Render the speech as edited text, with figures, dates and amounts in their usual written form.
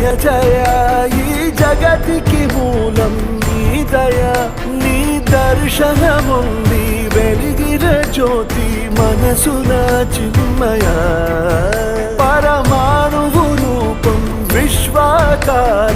జయ జయ ఈ జగతికి మూలం నీ దయ నీ దర్శనముంది వెలిగిన జ్యోతి మనసున చిన్మయ పరమాణువు రూపం విశ్వాకార